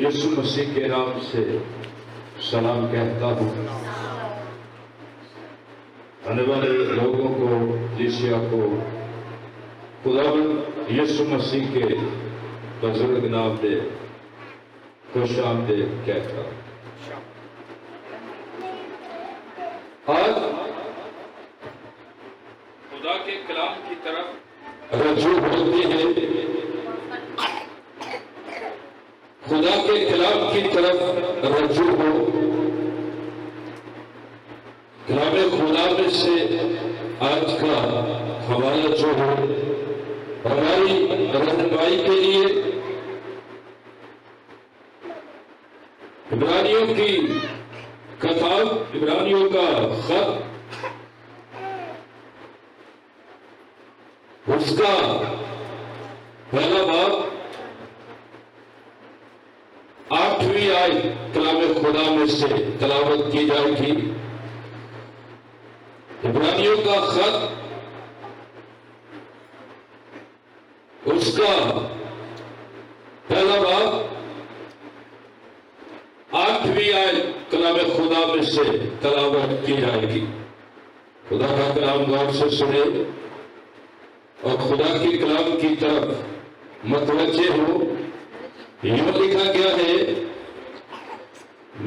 یسوع مسیح کے نام سے سلام کہتا ہوں۔ آنے والے لوگوں کو، کلیسیا کو خداوند یسوع مسیح کے بزرگ نام دے خوش آمدید کہتا ہوں۔ آج خدا کے کلام کی طرف رجوع ہوتے ہیں، خدا کے کلام کی طرف رجوع ہو۔ کلام خدا میں سے آج کا حوالہ جو ہے ہماری رہنمائی کے لیے عبرانیوں کی کتاب، عبرانیوں کا خط، اس کا پہلا باب 8ویں آیت کلام خدا میں سے تلاوت کی جائے گی۔ عبرانیوں کا خط، اس کا پہلا باب 8ویں آیت کلام خدا میں سے تلاوت کی جائے گی۔ خدا کا کلام غور سے سنے اور خدا کی کلام کی طرف متوجہ ہو۔ یوں لکھا گیا ہے،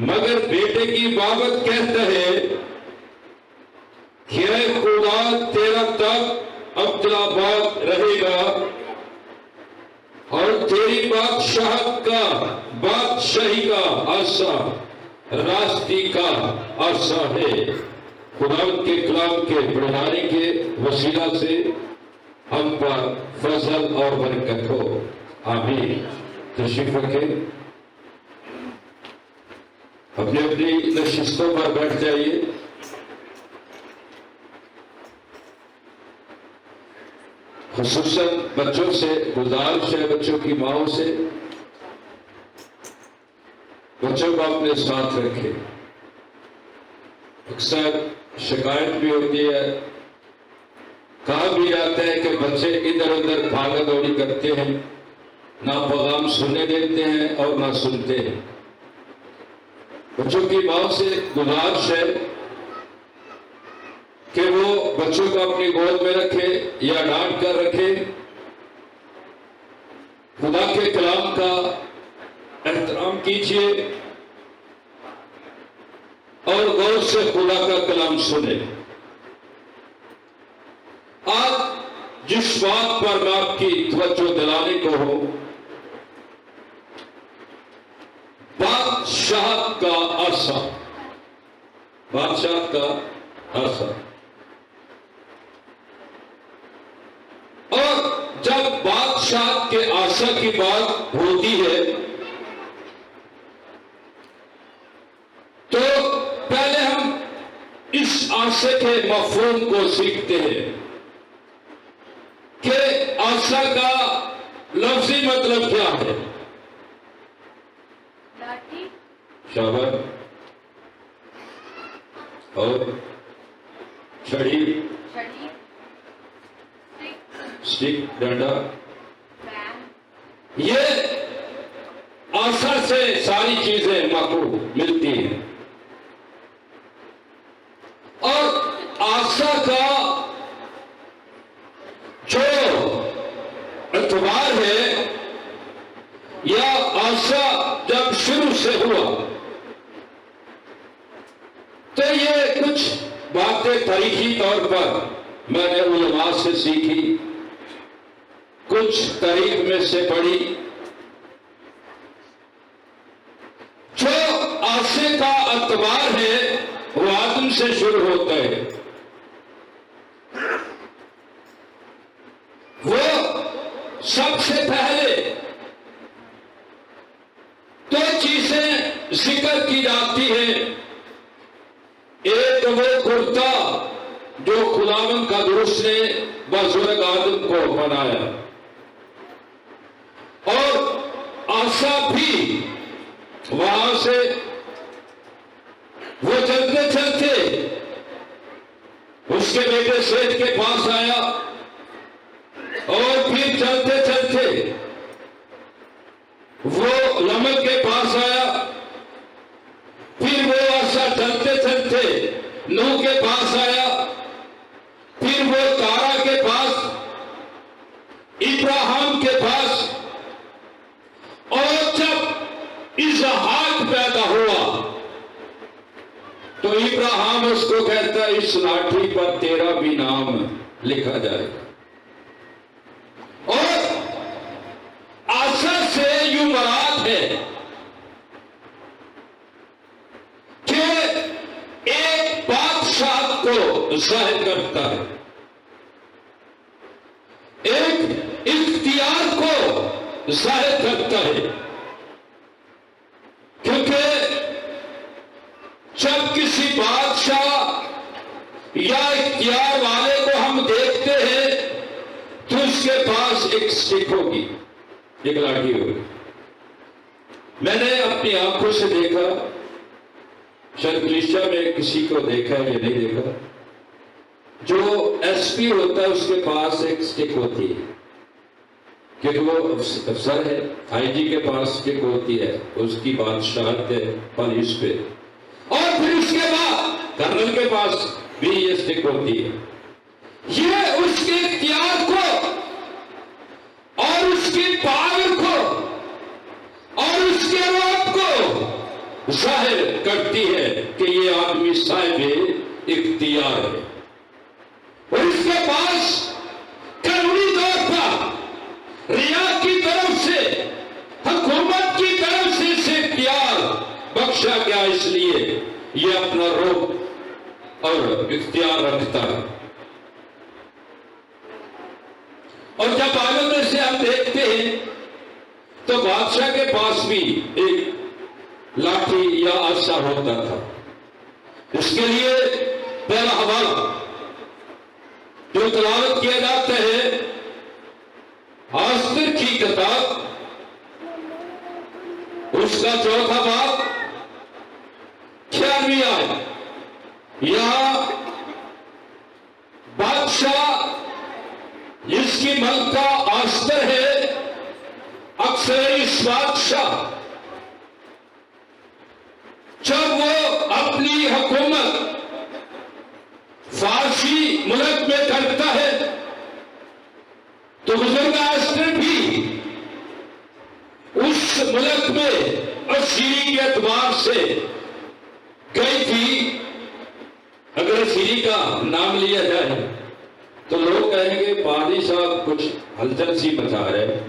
مگر بیٹے کی بابت کہتا ہے کہ اے خدا تیرا تخت ابدالآباد رہے گا اور تیری بادشاہی کا عرصہ راستی کا عرصہ ہے۔ خدا کے کلام کے پڑھانے کے وسیلہ سے ہم پر فضل اور برکت ہو، آمین۔ تشریف رکھیں، اپنی اپنی نشستوں پر بیٹھ جائیے۔ خصوصاً بچوں سے گزارش ہے، بچوں کی ماؤں سے بچوں کو اپنے ساتھ رکھیں۔ اکثر شکایت بھی ہوتی ہے، کہا بھی جاتا ہے کہ بچے ادھر ادھر بھاگا دوڑی کرتے ہیں، نہ پیغام سننے دیتے ہیں اور نہ سنتے ہیں۔ بچوں کی ماں سے گزارش ہے کہ وہ بچوں کو اپنی گود میں رکھے یا ڈانٹ کر رکھے، خدا کے کلام کا احترام کیجیے اور غور سے خدا کا کلام سنے۔ آج جس بات پر میں آپ کی توجہ دلانے کو ہو، بادشاہ کا عرصہ، بادشاہ کا عرصہ۔ اور جب بادشاہ کے عرصہ کی بات ہوتی ہے تو پہلے ہم اس عرصے کے مفہوم کو سیکھتے ہیں کہ عرصہ کا لفظی مطلب کیا ہے۔ شابر اور چھڑی، سٹک، ڈنڈا، یہ عصا سے ساری چیزیں ماخوذ ملتی ہیں۔ اور عصا کا جو اعتبار ہے یا عصا جب شروع سے ہوا تو یہ کچھ باتیں تاریخی طور پر میں نے علماء سے سیکھی، کچھ تاریخ میں سے پڑھی۔ جو عرصے کا اعتبار ہے وہ آدم سے شروع ہوتا ہے۔ وہ سب سے پہلے دو چیزیں ذکر کی جاتی ہیں۔ ایک وہ کرتا جو خداوند کا درست نے بزرگ آدم کو بنایا، اور عصا بھی وہاں سے وہ چلتے چلتے اس کے بیٹے سیٹھ کے پاس آیا، اور پھر چلتے چلتے وہ نمک کے پاس آیا، پھر وہ عرصہ چلتے چلتے نوح کے پاس آیا، پھر وہ تارا کے پاس، ابراہیم کے پاس، اور جب اسحاق پیدا ہوا تو ابراہیم اس کو کہتا ہے اس لاٹھی پر تیرا بھی نام لکھا جائے گا۔ اور آسر سے یوں مراد ہے کہ ایک بادشاہ کو ظاہر کرتا ہے، ایک اختیار کو ظاہر کرتا ہے، کیونکہ جب کسی بادشاہ یا اختیار والے کو ہم دیکھتے ہیں تو اس کے پاس ایک سٹک ہوگی، ایک لاٹھی ہوگی۔ میں نے اپنی آنکھوں سے دیکھا، شاید کلیسیا میں کسی کو دیکھا ہے یا نہیں دیکھا، جو ایس پی ہوتا ہے اس کے پاس ایک سٹک ہوتی ہے، کیونکہ وہ افسر ہے، آئی جی کے پاس سٹک ہوتی ہے، اس کی بادشاہت ہے پولیس پہ، اور پھر اس کے بعد کرنل کے پاس بھی یہ سٹک ہوتی ہے۔ یہ اس کے اختیار کو اور اس کی پاور کو اور اس کے رعب کو ظاہر کرتی ہے کہ یہ آدمی صاحب اختیار ہے، اور اس کے پاس قانونی طور پر ریاست کی طرف سے، حکومت کی طرف سے اسے اختیار بخشا گیا، اس لیے یہ اپنا رعب اور اختیار رکھتا ہے۔ اور جب بائبل میں سے ہم دیکھتے ہیں تو بادشاہ کے پاس بھی ایک لاٹھی یا عصا ہوتا تھا۔ اس کے لیے پہلا حوالہ جو تلاوت کیا جاتا ہے آستر کی کتاب، اس کا 4واں باب 11ویں آیت، یہاں بادشاہ جس کی ملکہ آستر ہے، اکثر اس بادشاہ جب وہ اپنی حکومت فارسی ملک میں کرتا ہے تو بزرگ آستر بھی اس ملک میں اسیری کے اعتبار سے گئی تھی۔ اگر اسیری کا نام لیا جائے تو لوگ کہیں گے پادری صاحب کچھ ہلچل سی مچا رہے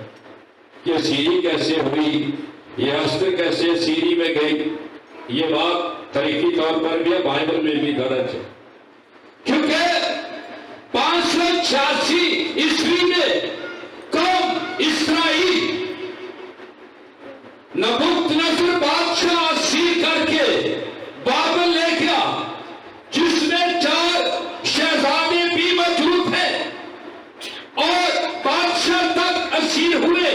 کہ اسیری کیسے ہوئی، یہ آستر کیسے اسیری میں گئی۔ یہ بات تاریخی طور پر بھی بائبل میں بھی درج ہے، کیونکہ 586 عیسوی میں قوم اسرائیل نبوکدنصر بادشاہ اسیر کر کے بابل لے گیا، جس میں 4 شہزادے بھی موجود ہیں، اور بادشاہ تک اسیر ہوئے۔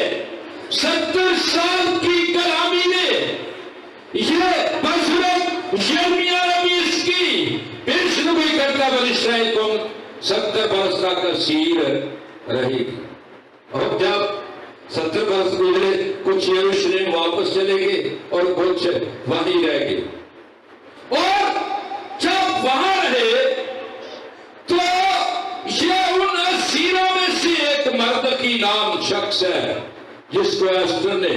70 سال کی غلامی میں یہ بزرگ یرمیہ نبی اس کی پیشگوئی کرتا بنی اسرائیل کو 70 برس تک اسیر رہی تھی۔ اور جب 70 برس گزرے، کچھ یروشلم واپس چلے گئے اور کچھ وہیں رہ گئے، اور جب وہاں رہے تو یہ ان اسیروں میں سے ایک مردکی نام شخص ہے جس کو ایسٹر نے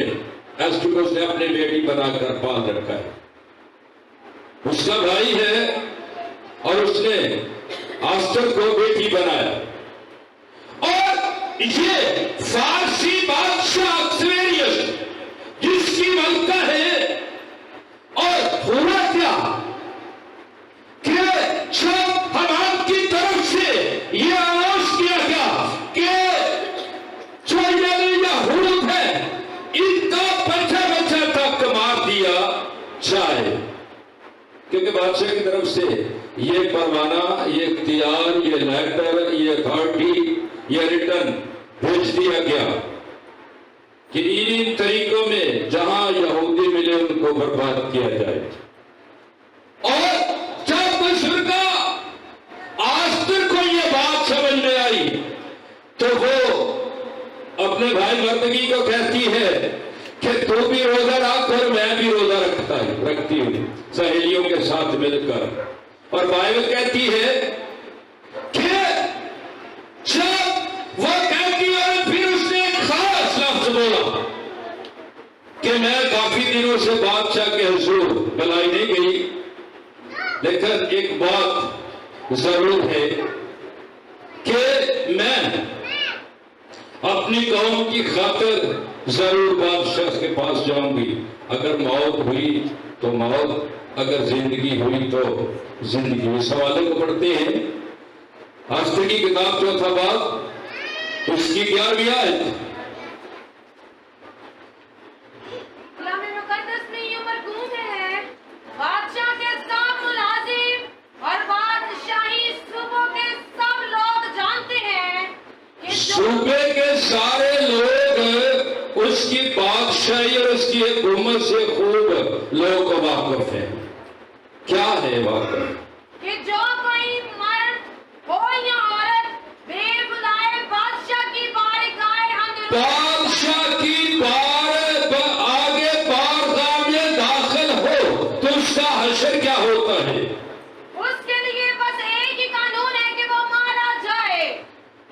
اپنے بیٹی بنا کر پال رکھا ہے۔ اس کا بھائی ہے اور اس نے آستر کو بیٹی بنایا، اور یہ فارسی بادشاہ اکسویریس جس کی ملکہ ہے، اور ہوا کیا کہ جب حمان کی طرف سے یہ اناؤنس کیا گیا کہ جو یہود ہے ان کا بچہ بچہ تک مار دیا جائے، کیونکہ بادشاہ کی طرف سے یہ پروانہ، یہ اختیار، یہ لیٹر، یہ اتھارٹی، یہ ریٹرن بھیج دیا گیا کہ ان طریقوں میں جہاں یہودی ملے ان کو برباد کیا جائے۔ اور جب بزرگا آستر کو یہ بات سمجھ میں آئی تو وہ اپنے بھائی مردکی کو کہتی ہے کہ کہ تو بھی روزہ رکھ اور میں بھی روزہ رکھتی ہوں سہیلیوں کے ساتھ مل کر. اور بائبل کہتی ہے کہ جب وہ کہتی ہے اور پھر اس نے ایک خاص لفظ بولا کہ میں کافی دنوں سے بادشاہ کے حضور بلائی نہیں گئی، لیکن ایک بات ضرور ہے کہ میں اپنی قوم کی خاطر ضرور بادشاہ کے پاس جاؤں گی. اگر موت ہوئی تو موت، اگر زندگی ہوئی تو زندگی. اس حوالے کو پڑھتے ہیں آستہ کی کتاب چوتھا باب اس کی 11ویں آیت. کلام مقدس میں یہ مرغوب ہے، بادشاہ کے سب ملازم اور بادشاہی صوبوں کے سب لوگ جانتے ہیں کہ صوبے کے سارے لوگ اس کی بادشاہی اور اس کی حکومت سے خوب لوگوں کو واقف ہیں. کیا ہے واقف؟ کہ جو کوئی مرد ہو یا عورت بے بلائے بادشاہ کی بارگاہ اندر بادشاہ کی آگے بارگاہ میں داخل ہو تو اس کا حشر کیا ہوتا ہے؟ اس کے لیے بس ایک ہی قانون ہے کہ وہ مارا جائے.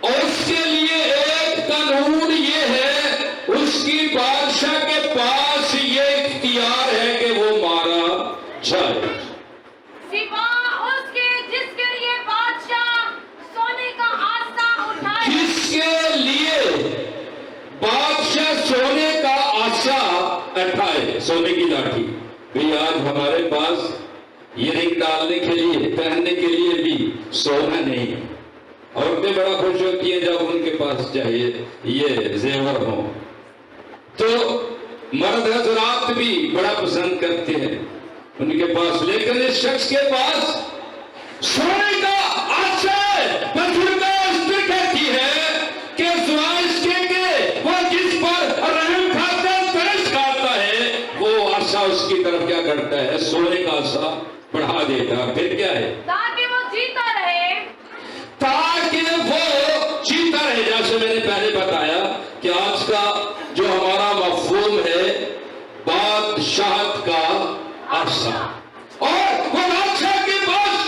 اور اس کے لیے ایک قانون یہ ہے، اس کی بادشاہ کے پاس یہ اختیار ہے کہ وہ مارا جائے. سپاہ اس کے جس کے لیے بادشاہ سونے کا آسا اٹھائے. جس کے لیے بادشاہ سونے کا آسا اٹھائے، سونے کی لاٹھی. بھئی آج ہمارے پاس یہ رنگ ڈالنے کے لیے، پہننے کے لیے بھی سونا نہیں. عورتیں بڑا خوش ہوتی ہیں جب ان کے پاس چاہیے یہ زیور ہو. تو مرد حضرات بھی بڑا پسند کرتے ہیں ان کے پاس، لیکن اس شخص کے پاس سونے کا آسا ہے. بزرگاں اس پہ کہتی ہے کہ سوائے اس کے وہ جس پر رحم کھاتا ہے، ترس کھاتا ہے، وہ آسا اس کی طرف کیا کرتا ہے؟ سونے کا آسا بڑھا دیتا. پھر کیا ہے؟ تاکہ وہ جیتا رہے. تاکہ وہ جیتا رہے. جیسے میں نے پہلے بتایا کہ آج کا جو ہمارا مفہوم ہے بادشاہت کا آسا، اور وہ بادشاہ کے پاس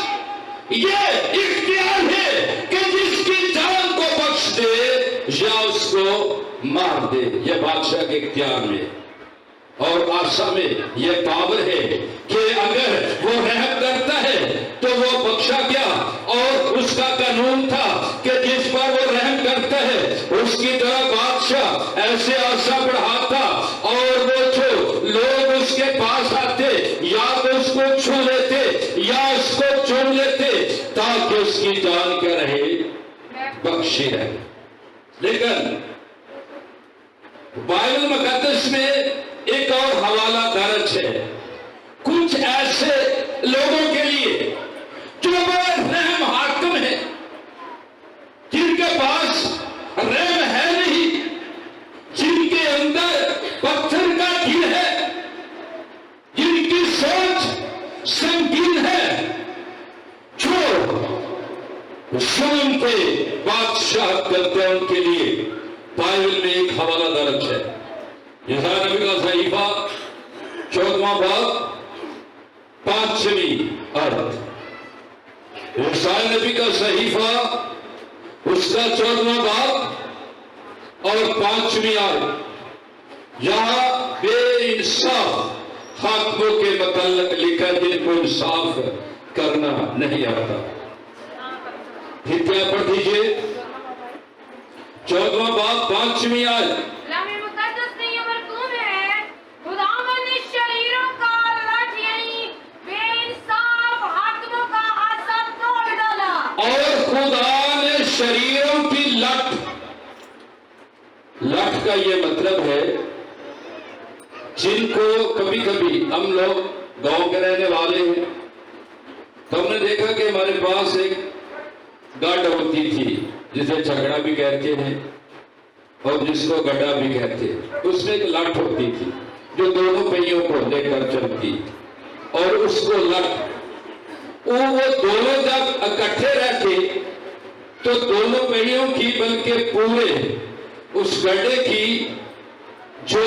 یہ اختیار ہے کہ جس کی جان کو بخش دے یا اس کو مار دے. یہ بادشاہ کے اختیار میں اور آسا میں یہ پاور ہے کہ اگر وہ رحم کرتا ہے تو وہ بخشا کیا. اور اس کا قانون تھا کہ جس پر وہ رحم کرتا ہے اس کی طرح بادشاہ ایسے آسا بڑھاتا اور وہ جو لوگ اس کے پاس آتے یا تو اس کو چھو لیتے یا اس کو چوم لیتے تاکہ اس کی جان کیا رہے؟ بخشی رہے. لیکن بائبل مقدس میں ایک اور حوالہ درج ہے کچھ ایسے لوگوں کے لیے جو بڑے رحم حاکم ہیں، جن کے پاس رحم ہے نہیں، جن کے اندر پتھر کا دل ہے، جن کی سوچ سنگین ہے، جو ظلم پہ بادشاہ کرتے ہیں، ان کے لیے بائبل میں ایک حوالہ درج ہے. یسایا نبی کا صحیفہ 14واں باب 5ویں آیت. یسایا نبی کا صحیفہ اس کا 14واں باب اور 5ویں آیت. یہاں بے انصاف حاکموں کے متعلق لکھا جن کو انصاف کرنا نہیں آتا. پھر کیا پڑھ دیجئے 14واں باب 5ویں آیت. کلام مقدس میں یہ مرغوب ہے، خداوند نے شریروں کا لٹ یعنی بے انصاف حاکموں کا آسا توڑ ڈالا. اور خدا نے شریروں کی لٹ کا یہ مطلب ہے جن کو کبھی کبھی ہم لوگ گاؤں کے رہنے والے ہیں تو ہم نے دیکھا کہ ہمارے پاس ایک گاڈ ہوتی تھی جسے جھگڑا بھی کہتے ہیں اور جس کو گڈا بھی کہتے ہیں. اس میں ایک لٹ ہوتی تھی جو دونوں پہیوں کو لے کر چلتی اور اس کو لٹ وہ دونوں جب اکٹھے رہتے تو دونوں پہیوں کی بلکہ پورے اس گڈے کی جو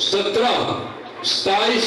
17, 27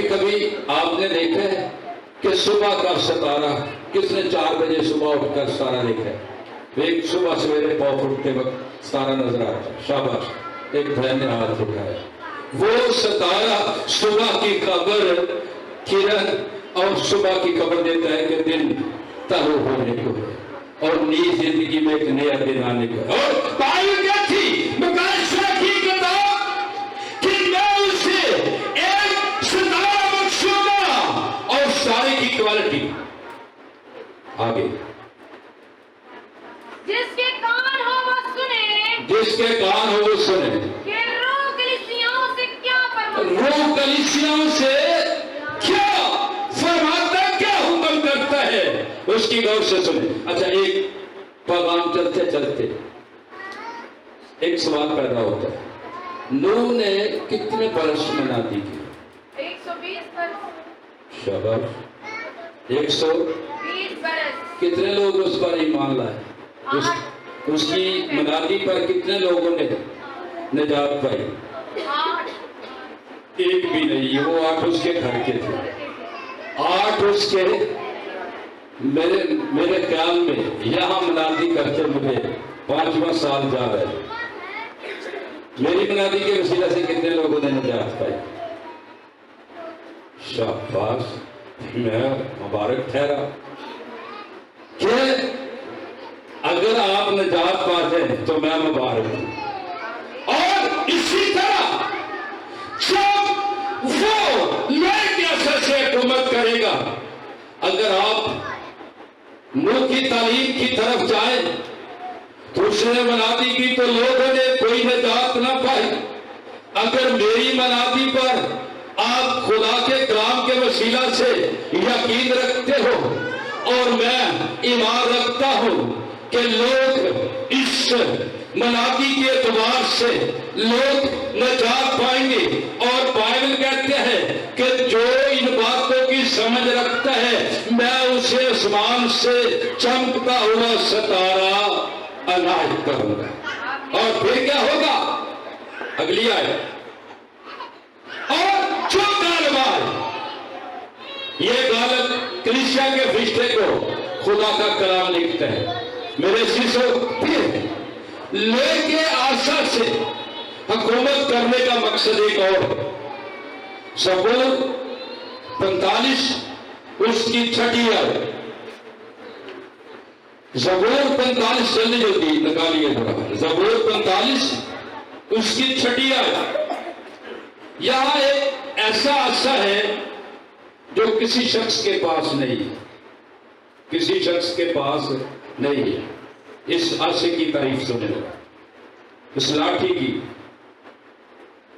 کبھی کبھی آپ نے دیکھا ہے کہ صبح کا ستارہ، کس نے 4 بجے صبح اٹھ کر ستارہ دیکھا ہے؟ ایک صبح سویرے پاؤں اٹھتے وقت ستارہ نظر آتا ہے، شاباش، ایک بہن نے ہاتھ اٹھایا۔ وہ ستارہ صبح کی خبر کرن اور صبح کی خبر دیتا ہے کہ دن طلوع ہونے کو ہے اور نئی زندگی میں ایک نیا دن آنے کو ہے۔ اور بائبل کیا تھی؟ مکاشفہ کی کتاب کہ میں اسے ایک ستارہ بخشوں گا اور سارے کی کوالٹی آگے، جس کے کان ہو وہ سنے، جس کے کان ہو وہ سنے، کہ روح کلیسیاؤں سے کیا فرماتا ہے، روح کلیسیاؤں سے کیا فرماتا، کیا حکم کرتا ہے، اس کی غور سے سنے۔ اچھا، ایک پیغام چلتے چلتے ایک سوال پیدا ہوتا ہے، نوح نے کتنے برس منادی کی؟ 120 برس، شاباش، 120 برس، کتنے لوگ اس پر ایمان لائے؟ اس کی منادی پر کتنے لوگوں نے نجات پائی؟ 8، ایک بھی نہیں، وہ 8 اس کے گھر کے تھے، 8 اس کے، میرے خیال میں یہاں منادی کرتے مجھے 5واں سال جا رہا ہے، میری منادی کے وسیلہ سے کتنے لوگوں نے نجات پائی؟ شاباش، میں مبارک ٹھہرا کہ اگر آپ نجات پاتے ہیں تو میں مبارک ہوں۔ اور اسی طرح جب وہ نئے کے اثر سے حکومت کرے گا، اگر آپ نوح کی تعلیم کی طرف جائیں تو اس نے منادی کی تو لوگوں نے کوئی نجات نہ پائی۔ اگر میری منادی پر آپ خدا کے کلام کے وسیلہ سے یقین رکھتے ہو اور میں ایمان رکھتا ہوں کہ لوگ اس منادی کے اعتبار سے لوگ نجات پائیں گے، اور بائبل کہتے ہیں کہ جو ان باتوں کی سمجھ رکھتا ہے میں اسے آسمان سے چمکتا ہوا ستارہ عنایت کروں گا۔ اور پھر کیا ہوگا؟ اگلی آیت، اور جو غالب، یہ غالب کلیسیا کے فرشتے کو خدا کا کلام لکھتا ہے۔ میرے سیسو پھر لے کے آسا سے حکومت کرنے کا مقصد ایک اور، زبور 45 اس کی 6 آیت، زبور 45 جلدی جلدی نکالیے ذرا، زبور 45 اس کی 6 آیت۔ یہاں ایک ایسا آسا ہے جو کسی شخص کے پاس نہیں، کسی شخص کے پاس نہیں ہے۔ اس آسے کی تعریف سنیں، اس لاٹھی کی۔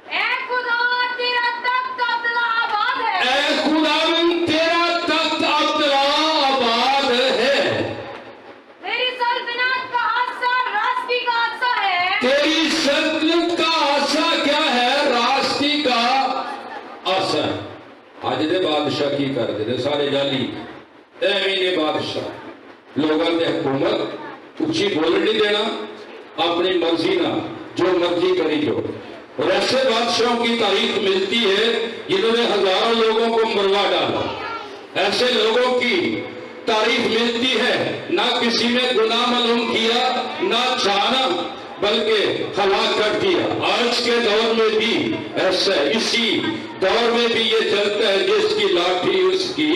اے خدا تیرا تخت ابدلا آباد ہے، اے خداوند تیرا تخت ابدلا آباد ہے، تیری سلطنت کا آسا راستی کا آسا ہے، تیری سلطنت کا آسا کیا ہے؟ راستی کا آسا۔ آج دے بادشاہ کی کر دے سارے جالی، ایمین بادشاہ لوگوں نے حکومت اچھی بول نہیں دینا، اپنی مرضی نہ جو مرضی کری جو۔ اور ایسے بادشاہوں کی تاریخ ملتی ہے جنہوں نے ہزاروں لوگوں کو مروا ڈالا، ایسے لوگوں کی تاریخ ملتی ہے نہ کسی نے گناہ معلوم کیا نہ جانا بلکہ ہلاک کر دیا۔ آج کے دور میں بھی ایسا ہے، اسی دور میں بھی یہ چلتا ہے، جس کی لاٹھی اس کی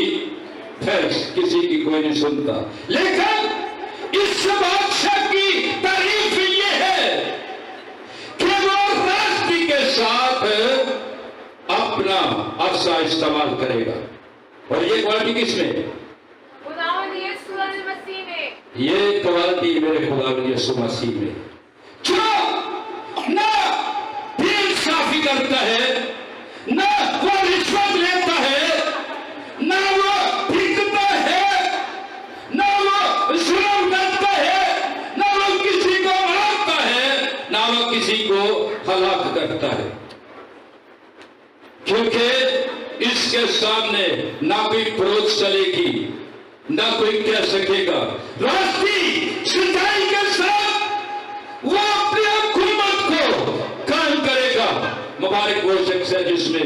پھینس، کسی کی کوئی نہیں سنتا۔ لیکن اس بادشاہ کی تعریف یہ ہے کہ وہ راستی کے ساتھ اپنا عرصہ استعمال کرے گا۔ اور یہ کوالٹی کس میں؟ خداوند یسوع المسیح میں۔ یہ کوالٹی میرے خداوند یسوع مسیح میں، جو نہ بے انصافی کرتا ہے، نہ وہ رشوت لیتا ہے، نہ وہ بھیگتا ہے، نہ وہ ظلم کرتا ہے، نہ وہ کسی کو مارتا ہے، نہ وہ کسی کو ہلاک کرتا ہے، کیونکہ اس کے سامنے نہ کوئی پروچ چلے گی، نہ کوئی کہہ سکے گا۔ راستی سچائی کے ساتھ وہ اپنی حکومت کو قائم کرے گا۔ مبارک وہ شخص ہے جس میں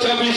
26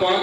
5